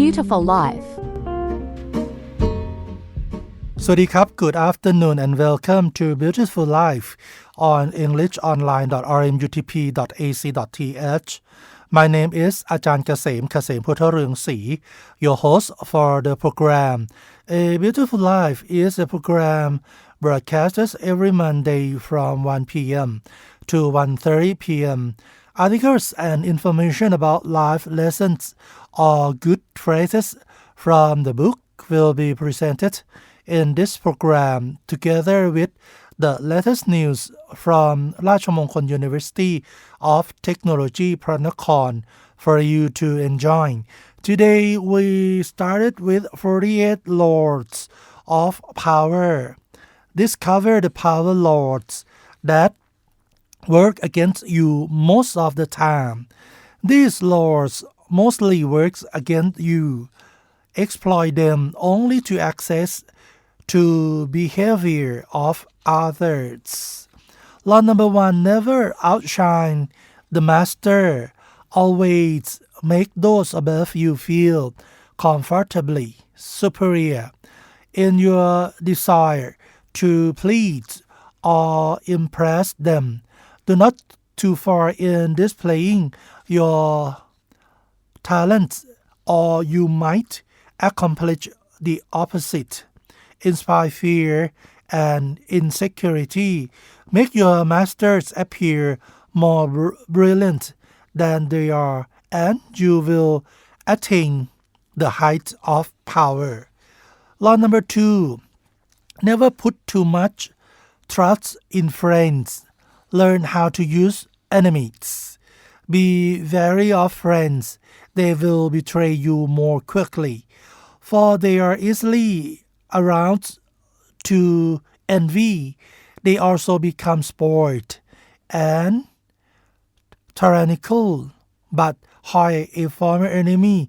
beautiful life. สวัสดีครับ Good afternoon and welcome to Beautiful Life on englishonline.rmutp.ac.th. My name is อาจารย์เกษม พุทธเรืองศรี your host for the program. A Beautiful Life is a program broadcasted every Monday from 1 p.m. to 1:30 p.m. Articles and information about life lessons or good phrases from the book will be presented in this program together with the latest news from ราชมงคล University of Technology พระนคร for you to enjoy. Today we started with 48 Lords of Power. Discover the power lords that work against you most of the time. These lords mostly work against you. Exploit them only to access to behavior of others. Law number 1, never outshine the master. Always make those above you feel comfortably superior in your desire to please or impress them. Do not too far in displaying your talents or you might accomplish the opposite.Inspire fear and insecurity. Make your masters appear more brilliant than they are, and you will attain the height of power. Law number 2. Never put too much trust in friends. Learn how to use enemies. Be wary of friends. They will betray you more quickly, for they are easily around to envy. They also become spoiled and tyrannical. But hire a former enemy,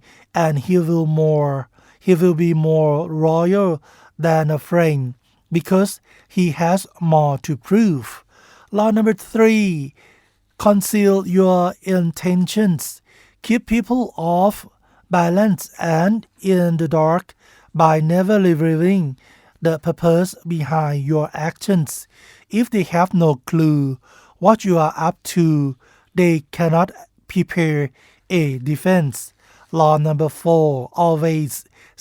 and he will be more loyal than a friend because he has more to prove. Law number 3. Conceal your intentions. Keep people off balance and in the dark.by never revealing the purpose behind your actions. If they have no clue what you are up to, they cannot prepare a defense. Law number 4. Always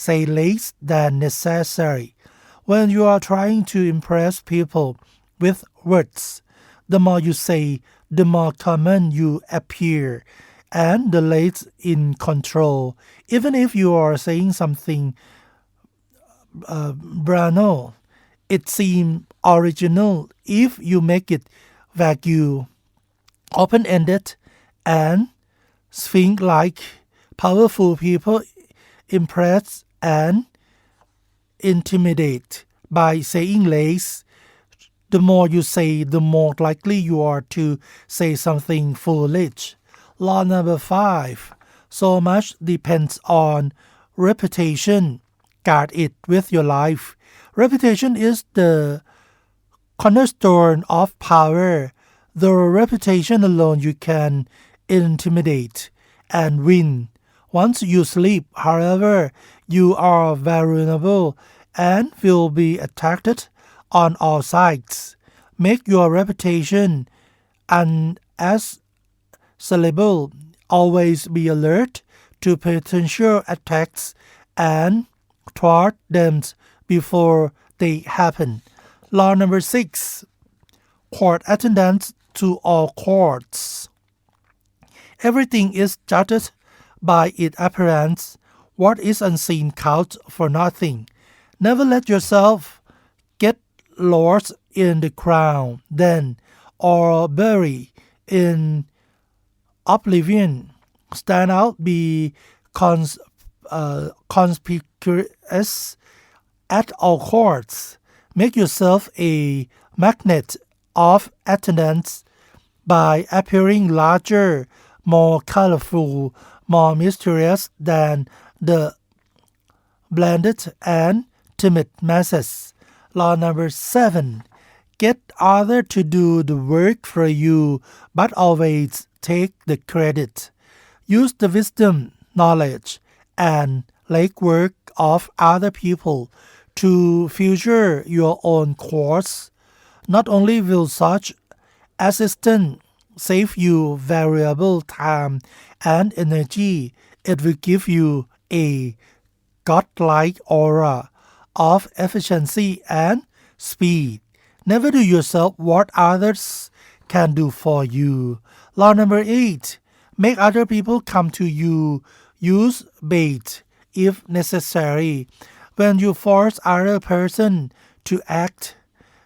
say less than necessary. When you are trying to impress people with words, the more you say, the more common you appear.and the less in control. Even if you are saying something banal, it seems original if you make it vague, open-ended, and sphinx-like. Powerful people impress and intimidate by saying less. The more you say, the more likely you are to say something foolish.Law number 5. So much depends on reputation. Guard it with your life. Reputation is the cornerstone of power. Through reputation alone you can intimidate and win. Once you sleep, however, you are vulnerable and will be attacked on all sides. Make your reputation unassailable. Always be alert to potential attacks and thwart them before they happen. Law number 6. Court attendance to all courts. Everything is judged by its appearance. What is unseen counts for nothing. Never let yourself get lost in the crowd, then, or buried in oblivion. Stand out, be conspicuous at all courts. Make yourself a magnet of attendance by appearing larger, more colorful, more mysterious than the blended and timid masses. Law number 7. Get others to do the work for you, but always take the credit. Use the wisdom, knowledge, and legwork of other people to future your own course. Not only will such assistance save you valuable time and energy, it will give you a godlike aura of efficiency and speed. Never do yourself what others can do for you. Law number 8. Make other people come to you. Use bait if necessary. When you force other person to act,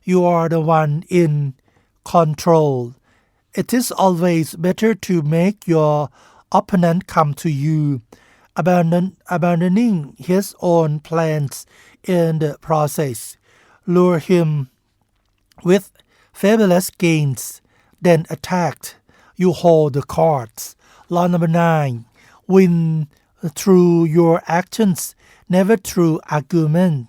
you are the one in control. It is always better to make your opponent come to you, abandoning his own plans in the process. Lure him with fabulous gains, then attacked. You hold the cards. Law number 9. Win through your actions, never through argument.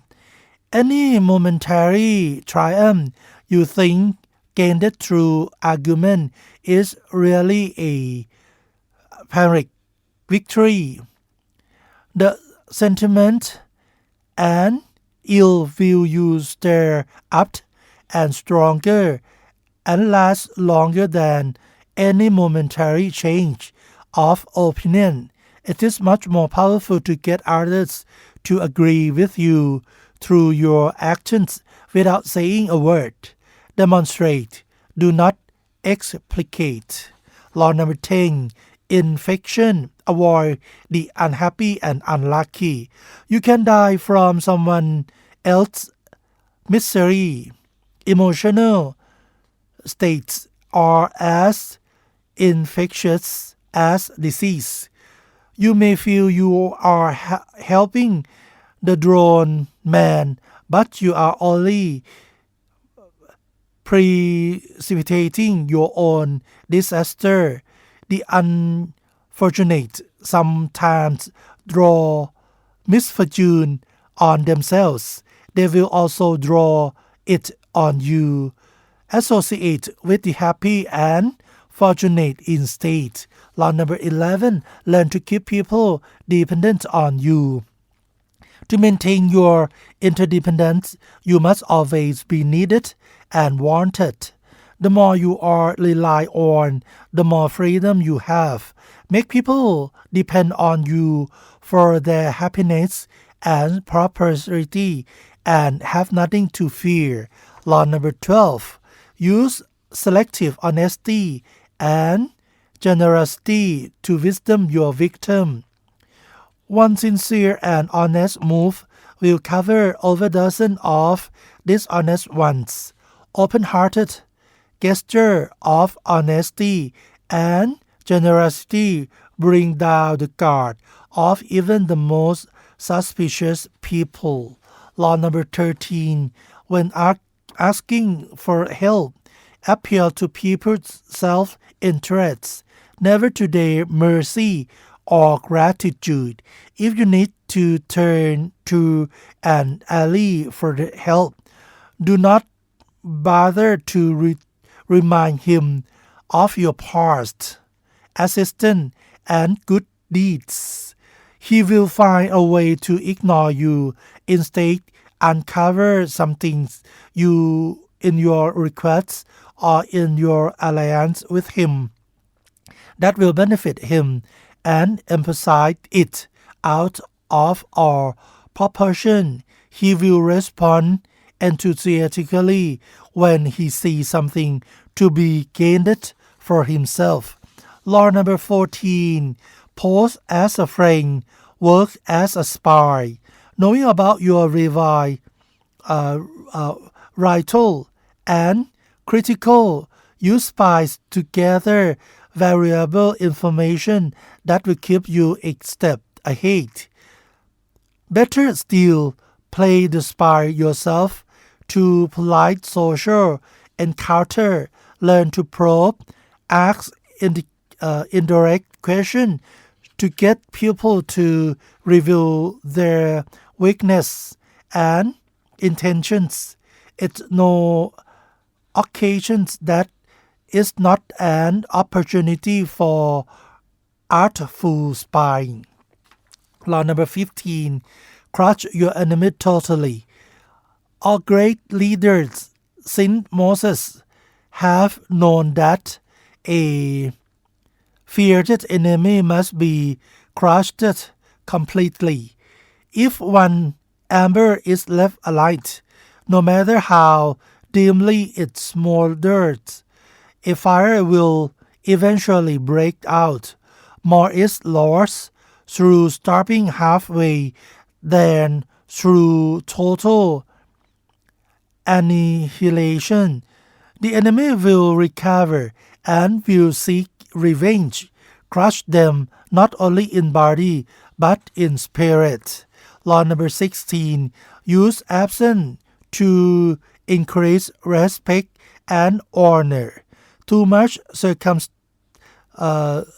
Any momentary triumph you think gained through argument is really a Pyrrhic victory. The sentiment and ill will you stir up and stronger and last longer than any momentary change of opinion. It is much more powerful to get others to agree with you through your actions without saying a word. Demonstrate, do not explicate. Law number 10. Infection. Avoid the unhappy and unlucky. You can die from someone else's misery. Emotional states are as infectious as disease. You may feel you are helping the drone man, but you are only precipitating your own disaster. The unfortunate sometimes draw misfortune on themselves. They will also draw it on you. Associate with the happy and fortunate instead. Law number 11. Learn to keep people dependent on you. To maintain your interdependence, you must always be needed and wanted. The more you are relied on, the more freedom you have. Make people depend on you for their happiness and prosperity and have nothing to fear. Law number 12. Use selective honesty and generosity to wisdom your victim. One sincere and honest move will cover over dozens of dishonest ones. Open-hearted gesture of honesty and generosity bring down the guard of even the most suspicious people. Law number 13. When asking for help, appeal to people's self-interests, never to their mercy or gratitude. If you need to turn to an ally for the help, do not bother to remind him of your past assistance and good deeds. He will find a way to ignore you. Instead, uncover something you in your requests or in your alliance with him that will benefit him and emphasize it out of all proportion. He will respond enthusiastically when he sees something to be gained for himself. Law number 14. Pose as a friend, work as a spy. Knowing about your vital and critical, use spies to gather valuable information that will keep you a step ahead. Better still, play the spy yourself to polite social encounter. Learn to probe, ask indirect questions to get people to reveal their weakness and intentions. It's no occasions that is not an opportunity for artful spying. Law number 15, crush your enemy totally. All great leaders since Moses have known that a feared enemy must be crushed completely. If one ember is left alight, no matter how dimly it smolders, a fire will eventually break out. More is lost through stopping halfway than through total annihilation. The enemy will recover and will seek revenge. Crush them not only in body but in spirit. Law number 16. Use absence to increase respect and honor. Too much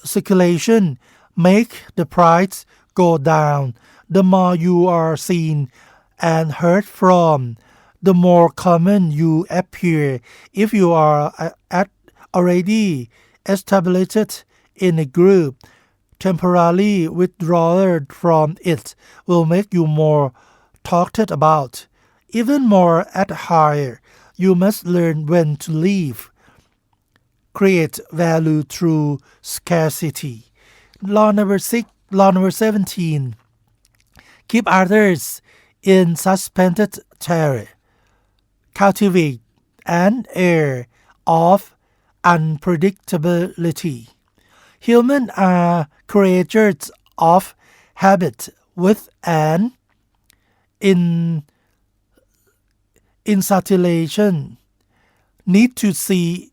circulation make the price go down. The more you are seen and heard from, the more common you appear. If you are already established in a group, temporarily withdrawal from it will make you more talked about. Even more at higher, you must learn when to leave. Create value through scarcity. Law number 17. Keep others in suspended terror. Cultivate an air of unpredictability. Humans are creatures of habit with an insatiation need to see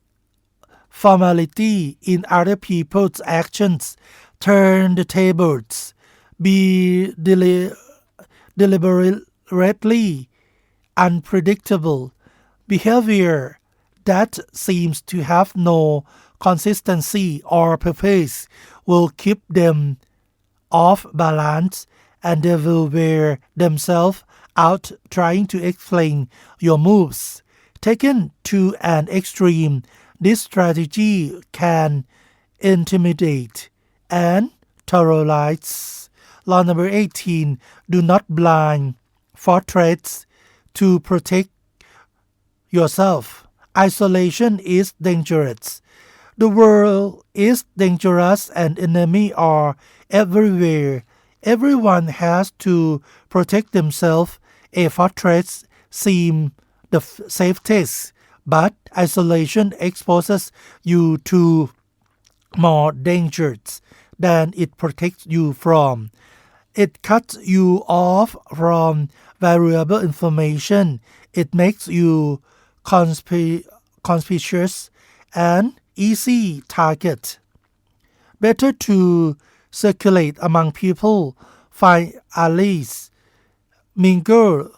formality in other people's actions. Turn the tables. Be deliberately unpredictable. Behavior that seems to have no consistency or purpose will keep them off balance, and they will wear themselves out trying to explain your moves. Taken to an extreme, this strategy can intimidate and terrorize. Law number 18. Do not blind for threats to protect yourself. Isolation is dangerous. The world is dangerous and enemies are everywhere. Everyone has to protect themselves. A fortress seems the safest, but isolation exposes you to more dangers than it protects you from. It cuts you off from valuable information. It makes you conspicuous and easy target. Better to circulate among people, find allies, mingle.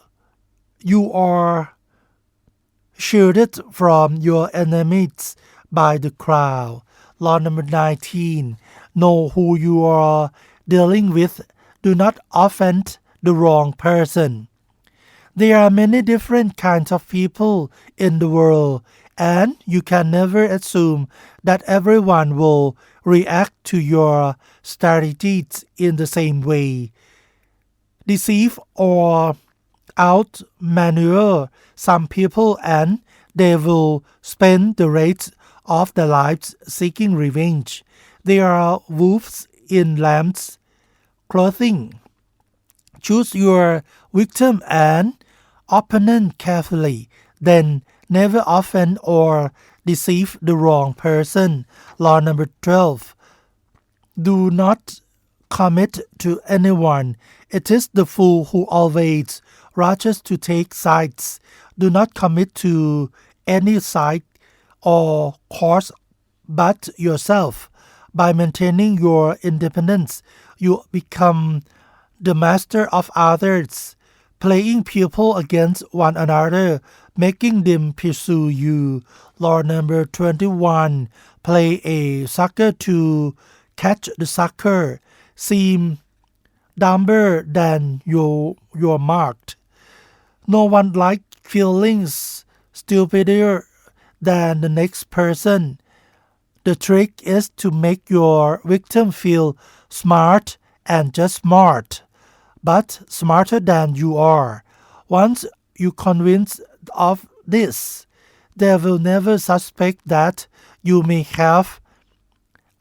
You are shielded from your enemies by the crowd. Law number 19. Know who you are dealing with. Do not offend the wrong person. There are many different kinds of people in the world, and you can never assume that everyone will react to your strategies in the same way. Deceive or outmaneuver some people and they will spend the rest of their lives seeking revenge. They are wolves in lamb's clothing. Choose your victim and opponent carefully, then never offend or deceive the wrong person. Law number 12. Do not commit to anyone. It is the fool who always rushes to take sides. Do not commit to any side or cause but yourself. By maintaining your independence, you become the master of others, playing people against one another, making them pursue you. Law number 21. Play a sucker to catch the sucker. Seem dumber than you're marked. No one likes feeling stupider than the next person. The trick is to make your victim feel smart and just smart. but smarter than you are. Once you convinced of this, they will never suspect that you may have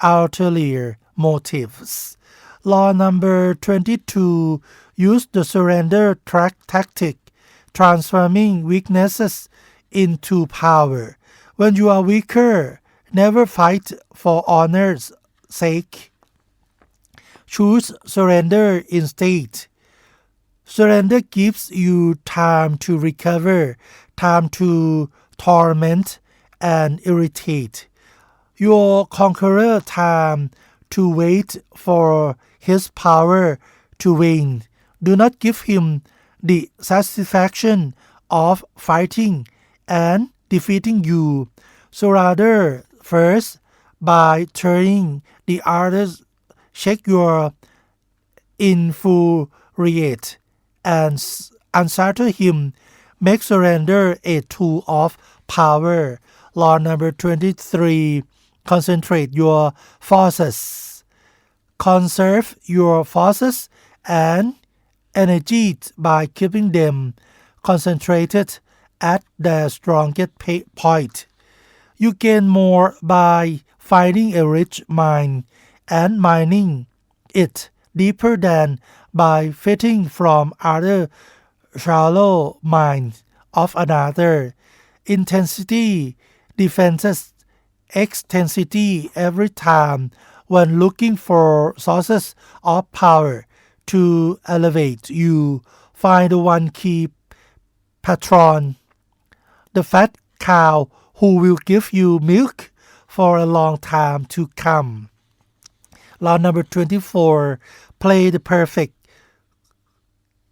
ulterior motives. Law number 22. Use the surrender tactic, transforming weaknesses into power. When you are weaker, never fight for honor's sake. Choose surrender instead. Surrender gives you time to recover, time to torment and irritate your conqueror, time to wait for his power to wane. Do not give him the satisfaction of fighting and defeating you. So rather, first, by turning the others, check your infuriate and unsettle him. Make surrender a tool of power. Law number 23. Concentrate your forces. Conserve your forces and energy by keeping them concentrated at their strongest point. You gain more by finding a rich mine and mining it deeper than by fishing from other shallow mines of another. Intensity defenses extensity every time when looking for sources of power to elevate you. Find the one key patron, the fat cow who will give you milk for a long time to come. Law number 24. Play the perfect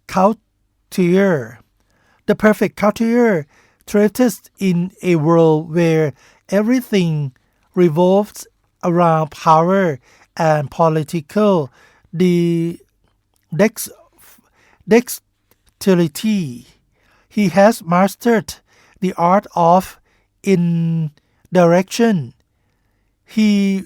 courtier. The perfect courtier thrives in a world where everything revolves around power and political dexterity. He has mastered the art of indirection. He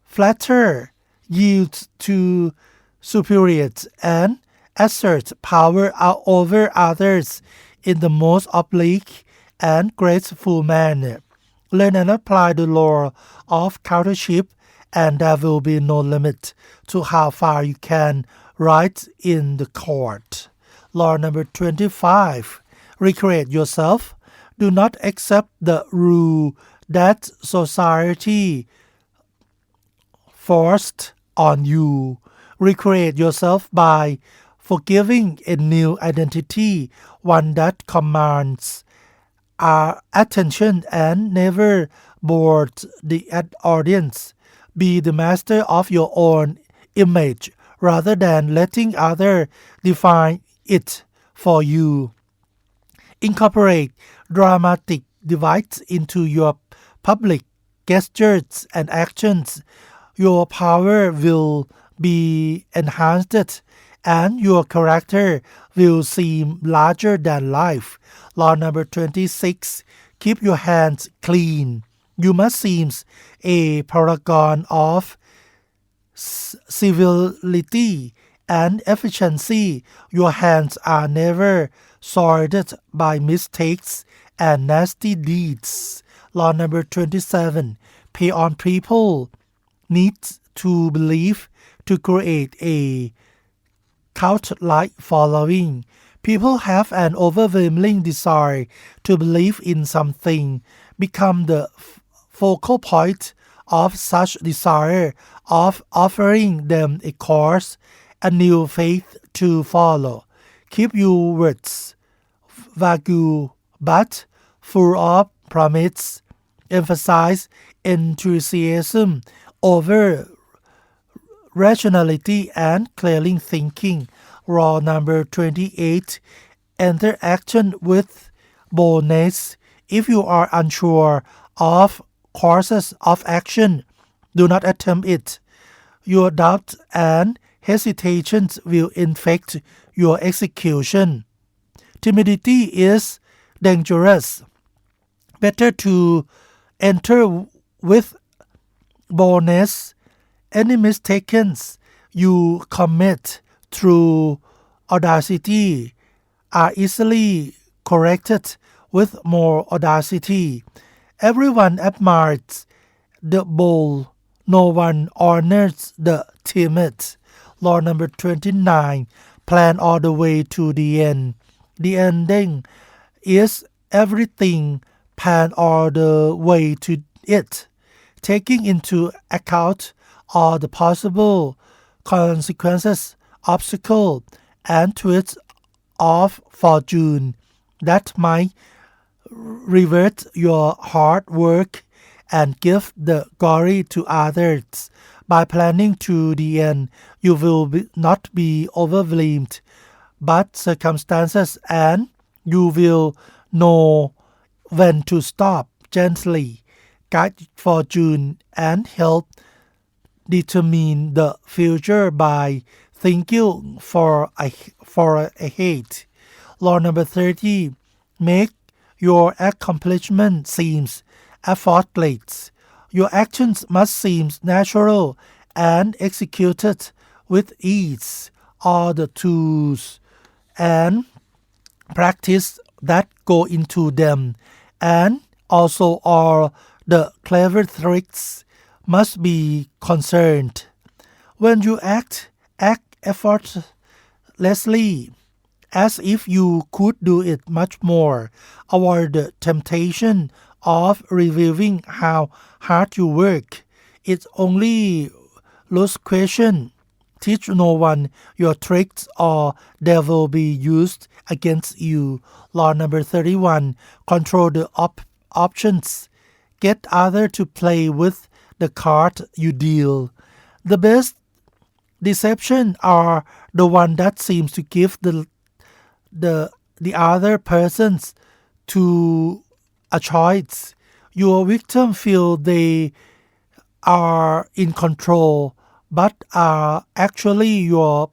flatters, yields to superiors, and asserts power over others in the most oblique and graceful manner. Learn and apply the law of courtship, and there will be no limit to how far you can rise in the court. Law number 25. Recreate yourself. Do not accept the rule that society forced on you. Recreate yourself by forgiving a new identity, one that commands our attention and never bores the audience. Be the master of your own image rather than letting others define it for you. Incorporate dramatic devices into your public gestures and actions. Your power will be enhanced and your character will seem larger than life. Law number 26. Keep your hands clean. You must seem a paragon of civility and efficiency. Your hands are never soiled by mistakes and nasty deeds. Law number 27. Pay on people need to believe to create a cult-like following. People have an overwhelming desire to believe in something. Become the focal point of such desire, of offering them a course, a new faith to follow. Keep your words vague but full of promise. Emphasize enthusiasm over rationality and clear thinking. Law number 28. Enter action with boldness. If you are unsure of courses of action, do not attempt it. Your doubts and hesitations will infect your execution. Timidity is dangerous. Better to enter with boldness. Any mistakes you commit through audacity are easily corrected with more audacity. Everyone admires the bold. No one honors the timid. Law number 29. Plan all the way to the end. The ending is everything. Plan all the way to it, taking into account all the possible consequences, obstacles, and twists of fortune that might revert your hard work and give the glory to others. By planning to the end, you will not be overwhelmed by circumstances, and you will know when to stop. Gently guide fortune and help determine the future by thinking for ahead. Law number 30. Make your accomplishment seems effortless. Your actions must seem natural and executed with ease. All the tools and practice that go into them, and also all the clever tricks must be concerned. When you act effortlessly, as if you could do it much more. Avoid the temptation of revealing how hard you work. It's only lost question. Teach no one your tricks or they will be used against you. Law number 31. Control the options. Get others to play with the card you deal. The best deception are the one that seems to give the other persons to a choice. Your victim feel they are in control but are actually your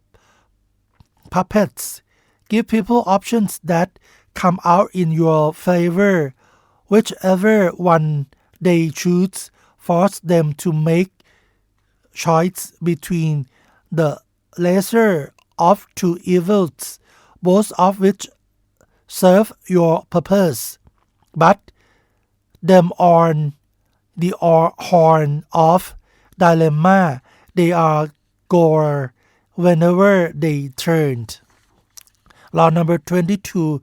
puppets. Give people options that come out in your favor. Whichever one they choose, force them to make choice between the lesser of two evils, both of which serve your purpose. But them on the horn of dilemma, they are gore whenever they turned. Law number 22.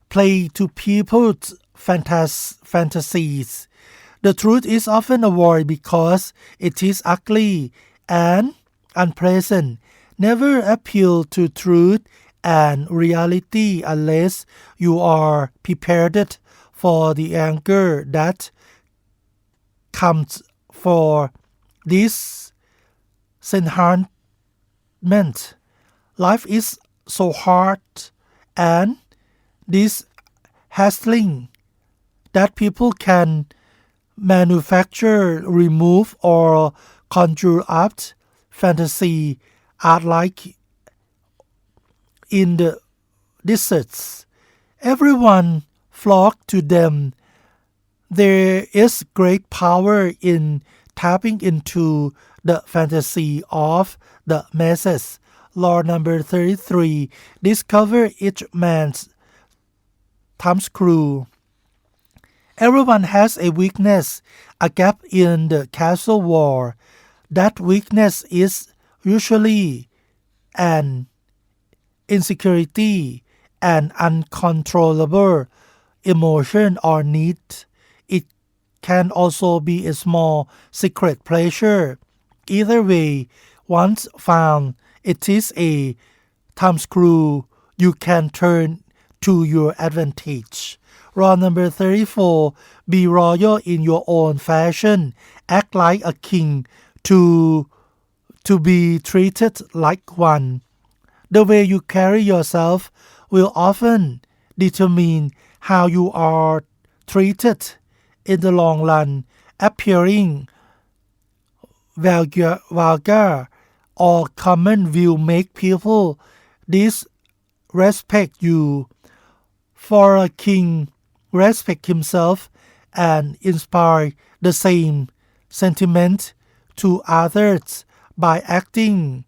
Play to people's fantasies. The truth is often avoided because it is ugly and unpleasant. Never appeal to truth and reality unless you are prepared for the anger that comes for this enhancement. Life is so hard and this hassling that people can manufacture, remove, or conjure up fantasy art like in the deserts. Everyone flock to them. There is great power in tapping into the fantasy of the masses. Law number 33. Discover each man's thumbscrew. Everyone has a weakness, a gap in the castle wall. That weakness is usually an insecurity, an uncontrollable emotion or need. It can also be a small secret pleasure. Either way, once found, it is a thumbscrew you can turn to your advantage. Rule number 34. Be royal in your own fashion. Act like a king to be treated like one. The way you carry yourself will often determine how you are treated in the long run. Appearing vulgar or common will make people disrespect you. For a king, respect himself and inspire the same sentiment to others by acting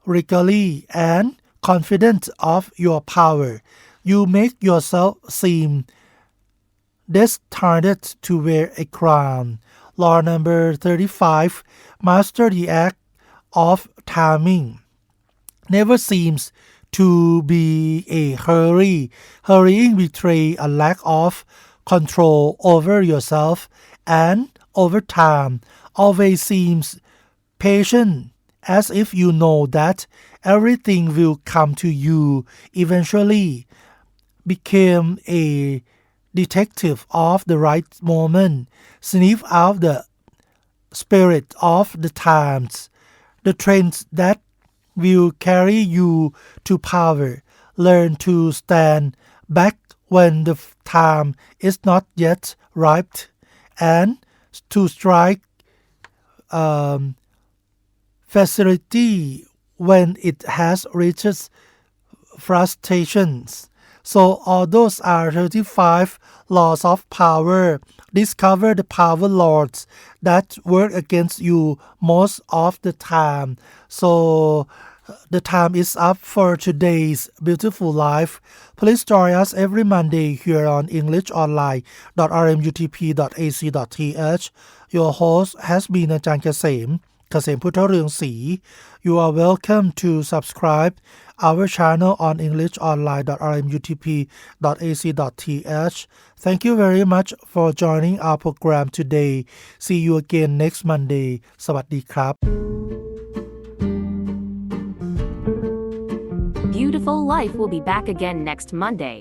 regally and confident of your power. You make yourself seem destined to wear a crown. Law number 35. Master the act of timing. Never seems to be a hurry. Hurrying betrays a lack of control over yourself and over time. Always seems patient, as if you know that everything will come to you eventually. Became a detective of the right moment. Sniff out the spirit of the times, the trends that will carry you to power. Learn to stand back when the time is not yet ripe, and to strike facility when it has reached frustrations. So all those are 35 laws of power. Discover the power lords that work against you most of the time. So the time is up for today's beautiful life. Please join us every Monday here on englishonline.rmutp.ac.th. Your host has been อาจารย์เกษม เกษมพุทธเรืองศรี You are welcome to subscribe our channel on englishonline.rmutp.ac.th. Thank you very much for joining our program today. See you again next Monday. สวัสดีครับ Beautiful Life will be back again next Monday.